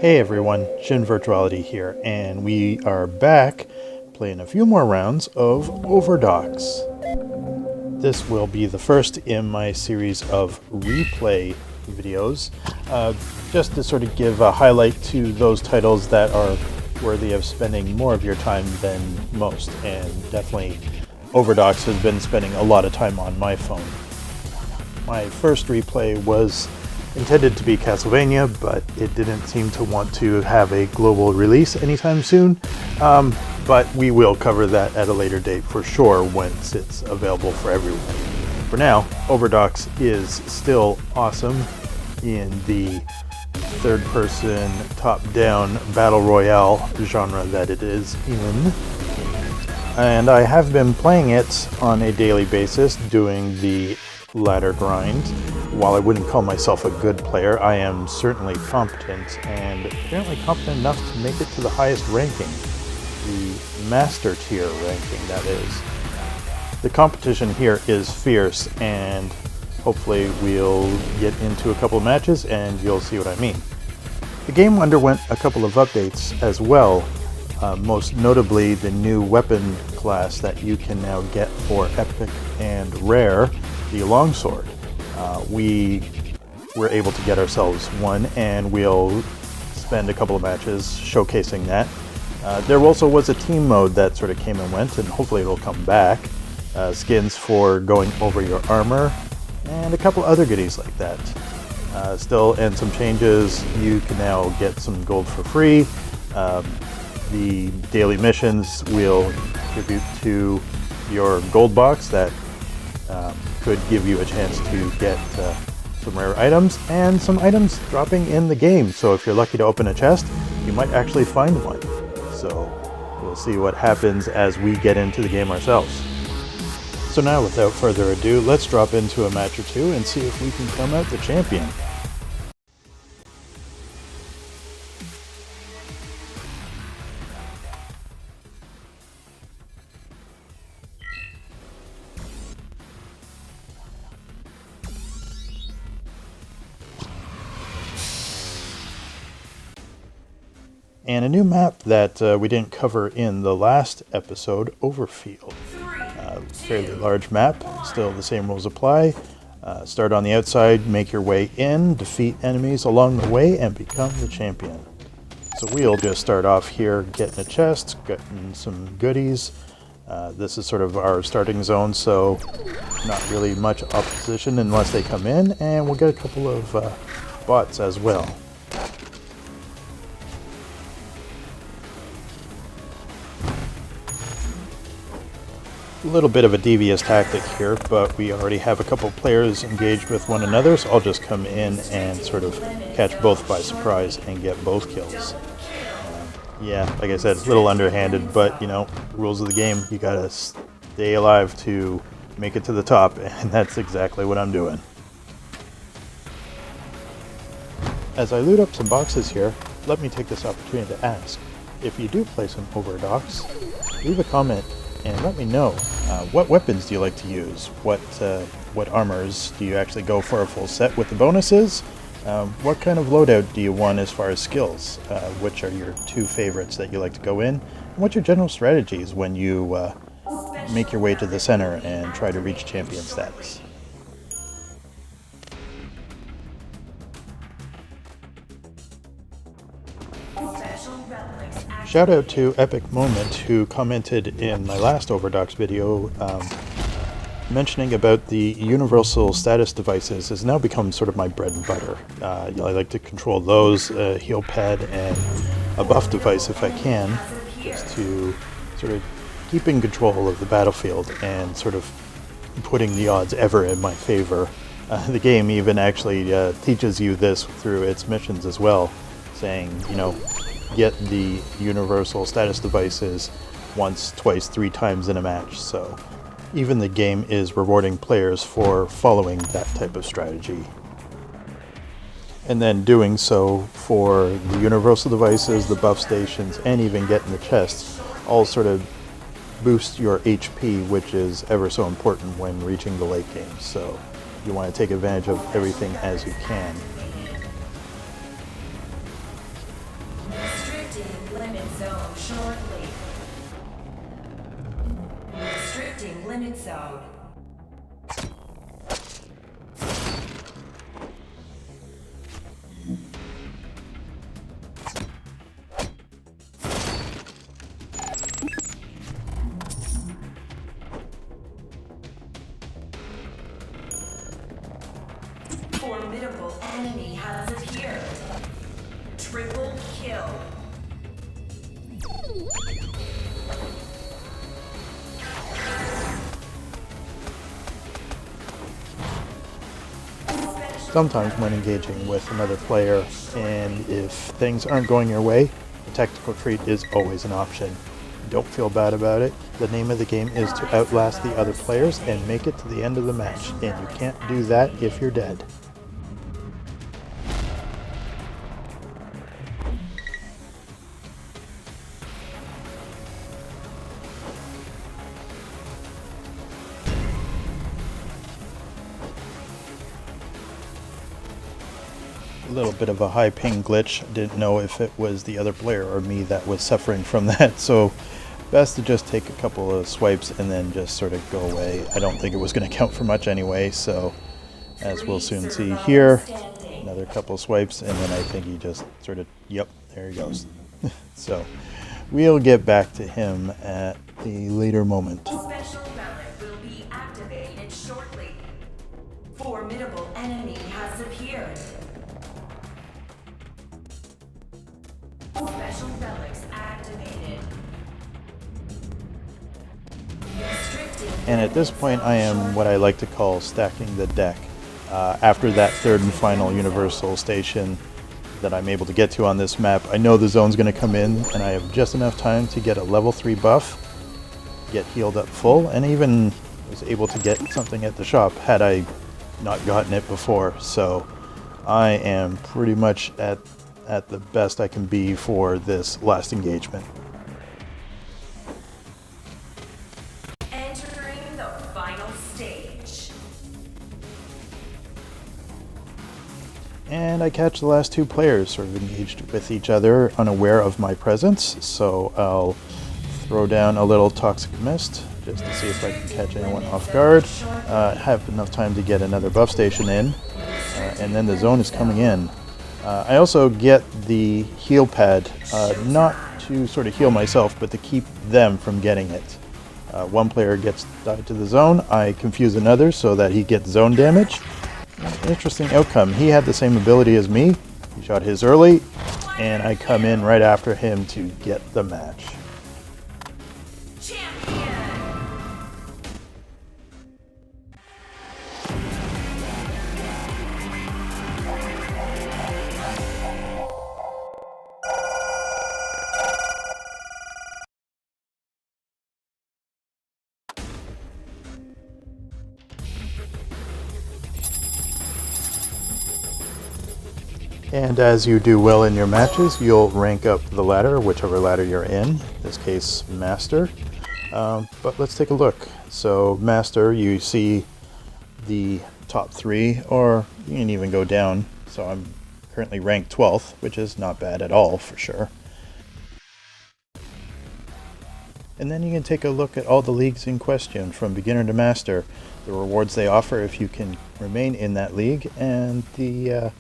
Hey everyone, Shin Virtuality here, and we are back playing a few more rounds of Overdox. This will be the first in my series of replay videos, just to sort of give a highlight to those titles that are worthy of spending more of your time than most, and definitely Overdox has been spending a lot of time on my phone. My first replay was intended to be Castlevania, but it didn't seem to want to have a global release anytime soon. But we will cover that at a later date for sure once it's available for everyone. For now, Overdox is still awesome in the third-person, top-down battle royale genre that it is in. And I have been playing it on a daily basis, doing the ladder grind. While I wouldn't call myself a good player, I am certainly competent, and apparently competent enough to make it to the highest ranking. The master tier ranking, that is. The competition here is fierce, and hopefully we'll get into a couple of matches and you'll see what I mean. The game underwent a couple of updates as well, most notably the new weapon class that you can now get for Epic and Rare, the longsword. We were able to get ourselves one, and we'll spend a couple of matches showcasing that. There also was a team mode that sort of came and went, and hopefully it'll come back. Skins for going over your armor, and a couple other goodies like that. And some changes. You can now get some gold for free. The daily missions will contribute to your gold box that could give you a chance to get some rare items, and some items dropping in the game. So if you're lucky to open a chest, you might actually find one. So we'll see what happens as we get into the game ourselves. So now, without further ado, let's drop into a match or two and see if we can come out the champion. And a new map that we didn't cover in the last episode, Overfield. Fairly large map, still the same rules apply. Start on the outside, make your way in, defeat enemies along the way, and become the champion. So we'll just start off here getting a chest, getting some goodies. This is sort of our starting zone, so not really much opposition unless they come in, and we'll get a couple of bots as well. A little bit of a devious tactic here, but we already have a couple players engaged with one another, so I'll just come in and sort of catch both by surprise and get both kills. Yeah, like I said, it's a little underhanded, but you know, rules of the game, you gotta stay alive to make it to the top, and that's exactly what I'm doing. As I loot up some boxes here, let me take this opportunity to ask, if you do play some Overdox, leave a comment and let me know, what weapons do you like to use? What armors do you actually go for a full set with the bonuses? What kind of loadout do you want as far as skills? Which are your two favorites that you like to go in? And what's your general strategies when you make your way to the center and try to reach champion status? Shout out to Epic Moment, who commented in my last Overdox video mentioning about the universal status devices has now become sort of my bread and butter. I like to control those, heal pad and a buff device if I can, just to sort of keep in control of the battlefield and sort of putting the odds ever in my favor. The game even actually teaches you this through its missions as well, saying, you know, get the universal status devices once, twice, 3 times in a match. So even the game is rewarding players for following that type of strategy. And then doing so for the universal devices, the buff stations, and even getting the chests, all sort of boost your HP, which is ever so important when reaching the late game. So you want to take advantage of everything as you can. zone shortly. Restricting limit zone. Formidable enemy has appeared. Triple kill. Sometimes when engaging with another player, and if things aren't going your way, a tactical retreat is always an option. Don't feel bad about it. The name of the game is to outlast the other players and make it to the end of the match, and you can't do that if you're dead. A little bit of a high ping glitch. Didn't know if it was the other player or me that was suffering from that, so best to just take a couple of swipes and then just sort of go away. I don't think it was going to count for much anyway, so as we'll soon see here, another couple of swipes, and then I think he just sort of, yep, there he goes. So we'll get back to him at a later moment. Special relic will be activated shortly. Formidable enemy has appeared. Special relics activated. And at this point I am what I like to call stacking the deck. After that third and final universal station that I'm able to get to on this map, I know the zone's going to come in and I have just enough time to get a level 3 buff, get healed up full, and even was able to get something at the shop had I not gotten it before. So I am pretty much at the best I can be for this last engagement. Entering the final stage. And I catch the last two players sort of engaged with each other, unaware of my presence, so I'll throw down a little toxic mist just to see if I can catch anyone off guard. Have enough time to get another buff station in, and then the zone is coming in. I also get the heal pad, not to sort of heal myself, but to keep them from getting it. One player gets died to the zone, I confuse another so that he gets zone damage. Interesting outcome. He had the same ability as me, he shot his early, and I come in right after him to get the match. And as you do well in your matches, you'll rank up the ladder, whichever ladder you're in this case, Master. But let's take a look. So Master, you see the top 3, or you can even go down. So I'm currently ranked 12th, which is not bad at all, for sure. And then you can take a look at all the leagues in question, from beginner to master, the rewards they offer if you can remain in that league, and the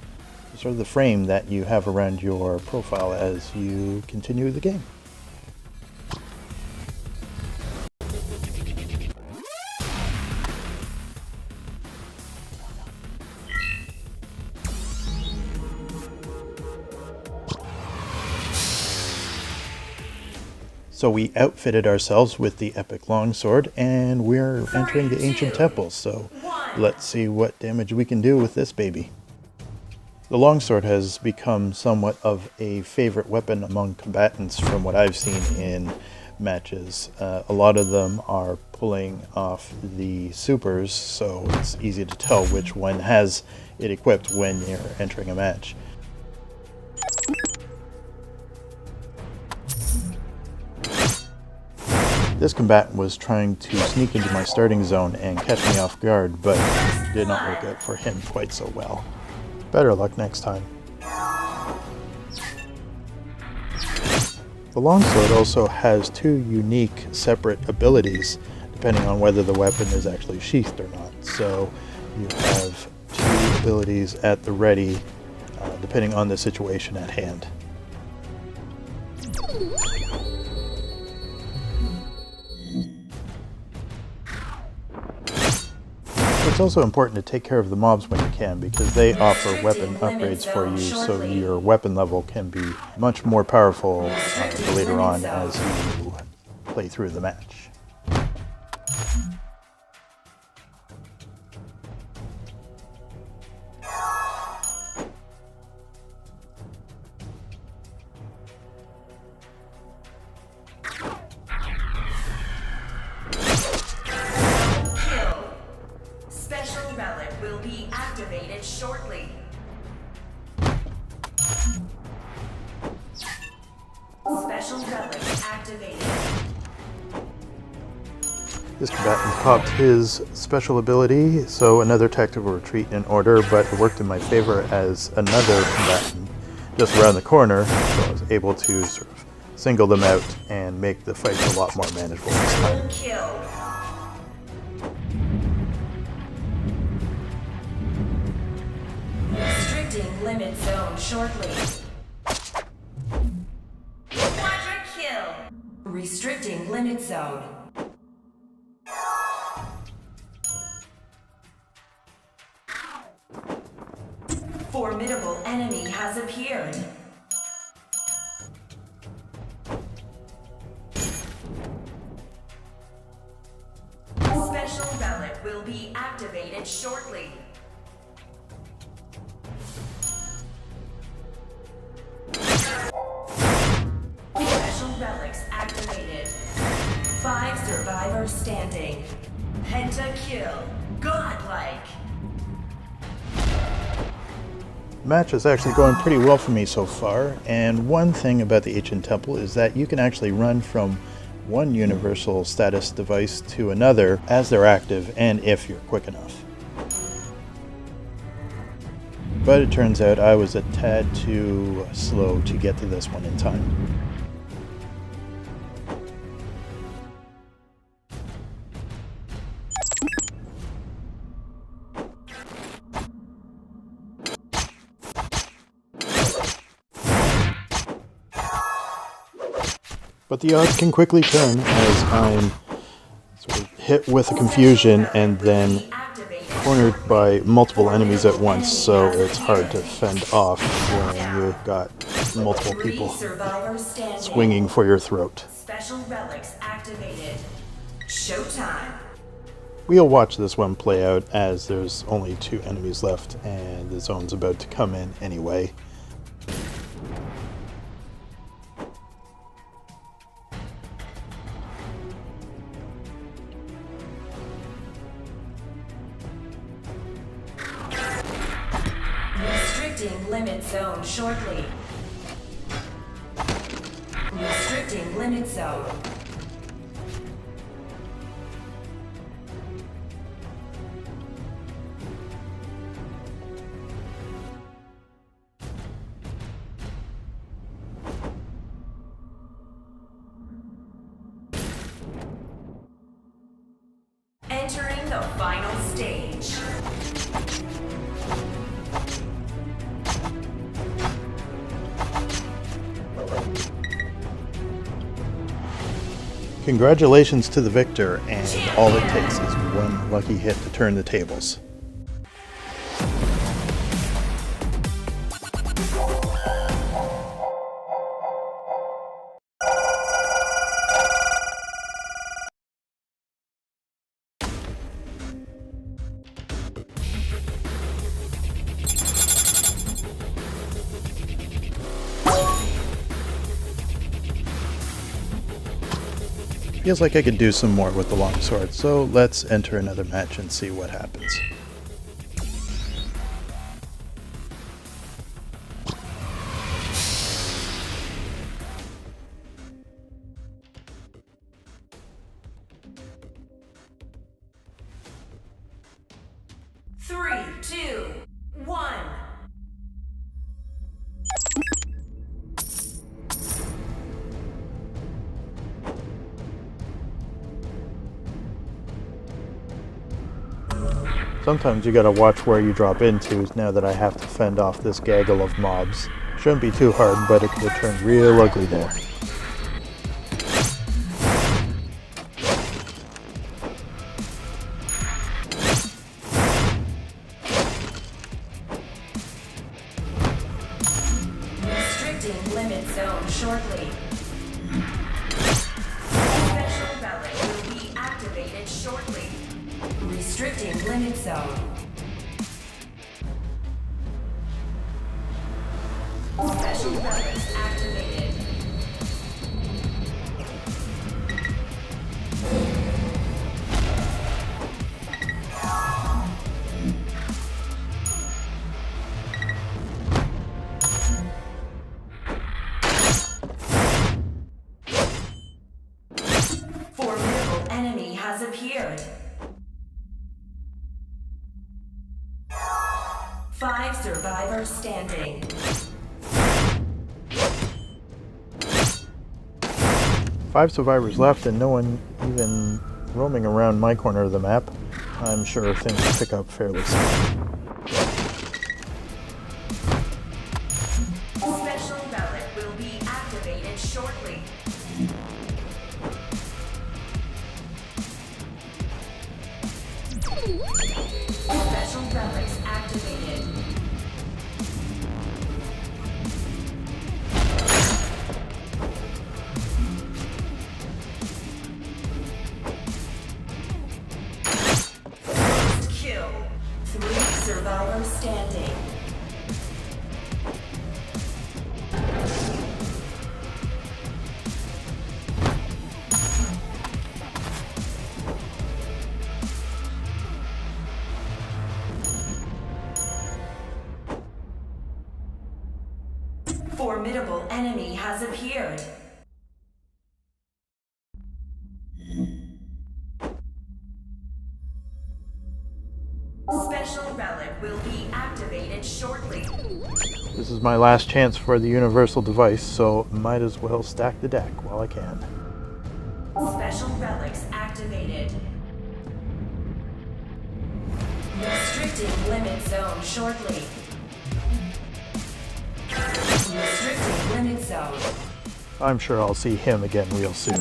sort of the frame that you have around your profile as you continue the game. So we outfitted ourselves with the epic longsword, and we're entering the ancient temple, so let's see what damage we can do with this baby. The longsword has become somewhat of a favorite weapon among combatants from what I've seen in matches. A lot of them are pulling off the supers, so it's easy to tell which one has it equipped when you're entering a match. This combatant was trying to sneak into my starting zone and catch me off guard, but it did not work out for him quite so well. Better luck next time. The longsword also has two unique separate abilities depending on whether the weapon is actually sheathed or not. So you have two abilities at the ready depending on the situation at hand. It's also important to take care of the mobs when you can, because they offer weapon upgrades for you, so your weapon level can be much more powerful later on as you play through the match. Will be activated shortly. Special relic activated. This combatant popped his special ability, so another tactical retreat in order, but it worked in my favor as another combatant just around the corner, so I was able to sort of single them out and make the fight a lot more manageable this time. Kill. Restricting limit zone shortly. Quadra kill. Restricting limit zone. Formidable enemy has appeared. Special relic will be activated shortly. Special relics activated. 5 survivors standing. Pentakill. Godlike. The match is actually going pretty well for me so far, and one thing about the Ancient Temple is that you can actually run from one universal status device to another as they're active and if you're quick enough. But it turns out I was a tad too slow to get to this one in time. But the odds can quickly turn as I'm sort of hit with a confusion and then cornered by multiple enemies at once, so it's hard to fend off when you've got multiple people swinging for your throat. Special relics activated. Showtime. We'll watch this one play out as there's only 2 enemies left and the zone's about to come in anyway. Restricting limit zone shortly. Restricting limit zone. Entering the final stage. Congratulations to the victor, and all it takes is one lucky hit to turn the tables. Feels like I could do some more with the longsword, so let's enter another match and see what happens. Three, two, one. Sometimes you gotta watch where you drop into now that I have to fend off this gaggle of mobs. Shouldn't be too hard, but it could have turned real ugly there. Restricting limit zone shortly. Special relic will be activated shortly. Restricting limit zone. Special relics activated. Formidable enemy has appeared. 5 survivors standing. 5 survivors left and no one even roaming around my corner of the map. I'm sure things will pick up fairly soon. Special relic will be activated shortly. Special relics activated. First kill. 3 survivors standing. Formidable enemy has appeared. Special relic will be activated shortly. This is my last chance for the universal device, so might as well stack the deck while I can. Special relics activated. Restricting limit zone shortly. Restricting limit zone. I'm sure I'll see him again real soon.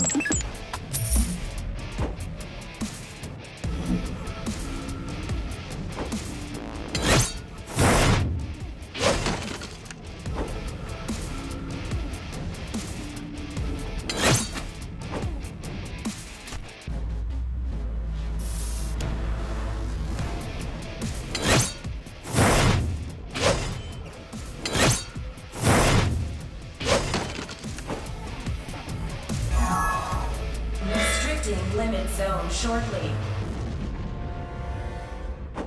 Restricting limit zone shortly.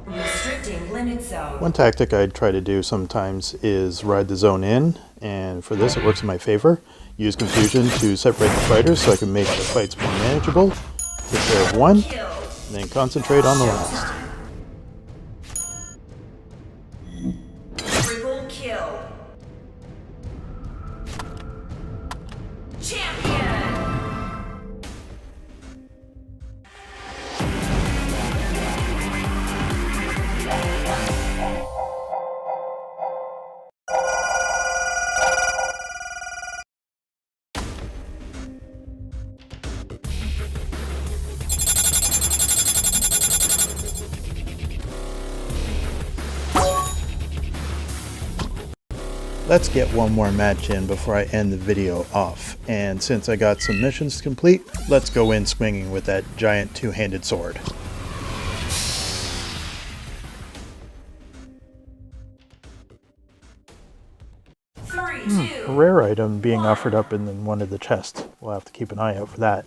Restricting limit zone. One tactic I'd try to do sometimes is ride the zone in, and for this it works in my favor. Use confusion to separate the fighters so I can make the fights more manageable. Take care of one, and then concentrate on the last. Triple kill. Champion. Let's get one more match in before I end the video off, and since I got some missions to complete, let's go in swinging with that giant two-handed sword. A rare item being offered up in one of the chests. We'll have to keep an eye out for that.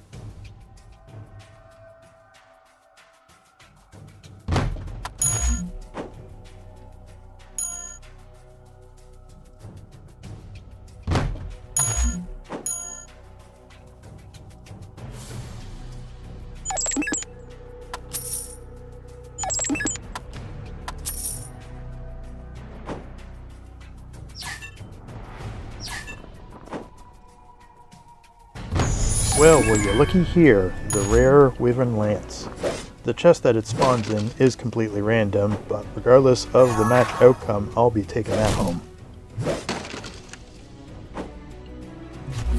Well, will you looky here, the rare Wyvern Lance. The chest that it spawns in is completely random, but regardless of the match outcome, I'll be taking that home.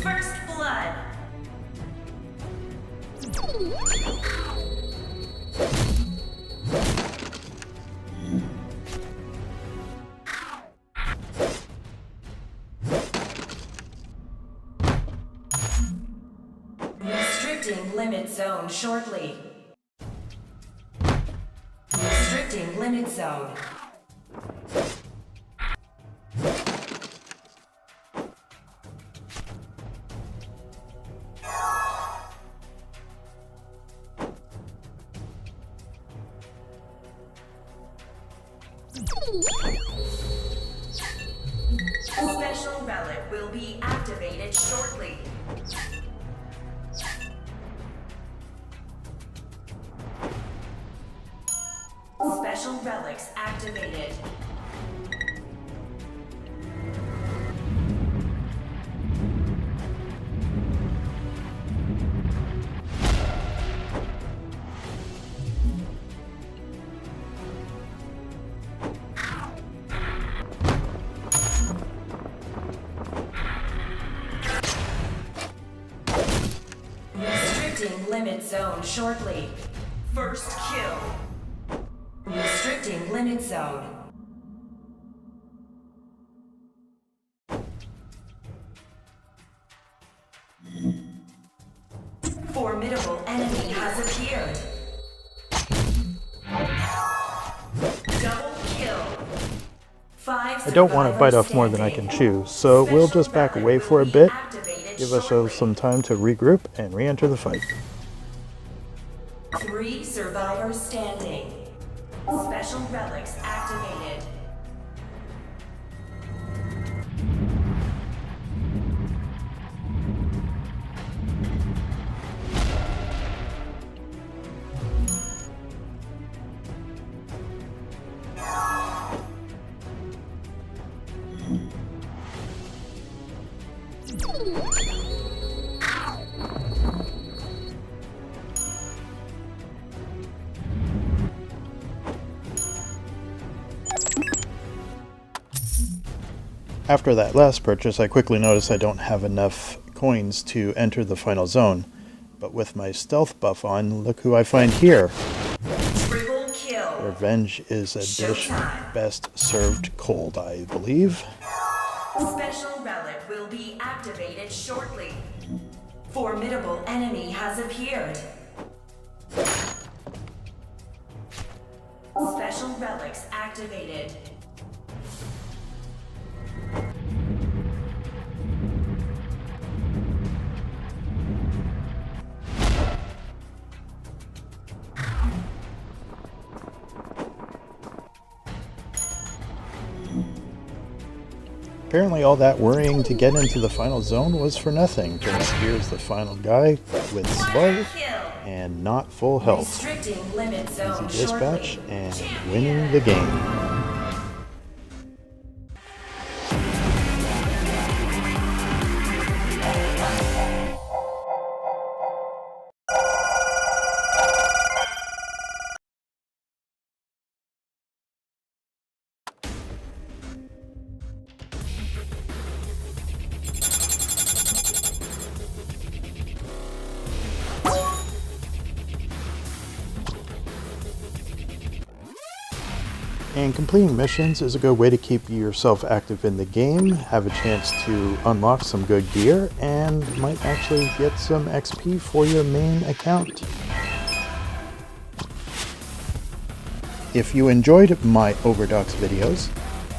First blood. Restricting limit zone shortly. Restricting limit zone. Special relic will be activated shortly. Special relics activated. Restricting limit zone shortly. First kill. Restricting limit zone. Formidable enemy has appeared. Double kill. I don't want to bite off more than I can chew, so we'll just back away for a bit, give ourselves some time to regroup and re-enter the fight. 3 survivors standing. Special relics activated. After that last purchase, I quickly noticed I don't have enough coins to enter the final zone. But with my stealth buff on, look who I find here. Triple kill. Revenge is a dish best served cold, I believe. Special relic will be activated shortly. Formidable enemy has appeared. Special relics activated. Apparently all that worrying to get into the final zone was for nothing. Just here's the final guy with slow and not full health. Restricting limit zone Easy dispatch shortly. and winning the game. And completing missions is a good way to keep yourself active in the game, have a chance to unlock some good gear, and might actually get some XP for your main account. If you enjoyed my Overdox videos,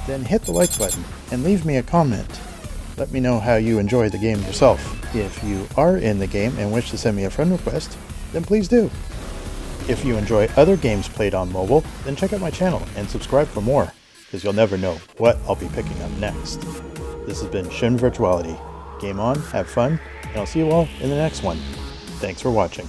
then hit the like button and leave me a comment. Let me know how you enjoy the game yourself. If you are in the game and wish to send me a friend request, then please do. If you enjoy other games played on mobile, then check out my channel and subscribe for more, because you'll never know what I'll be picking up next. This has been Shin Virtuality. Game on, have fun, and I'll see you all in the next one. Thanks for watching.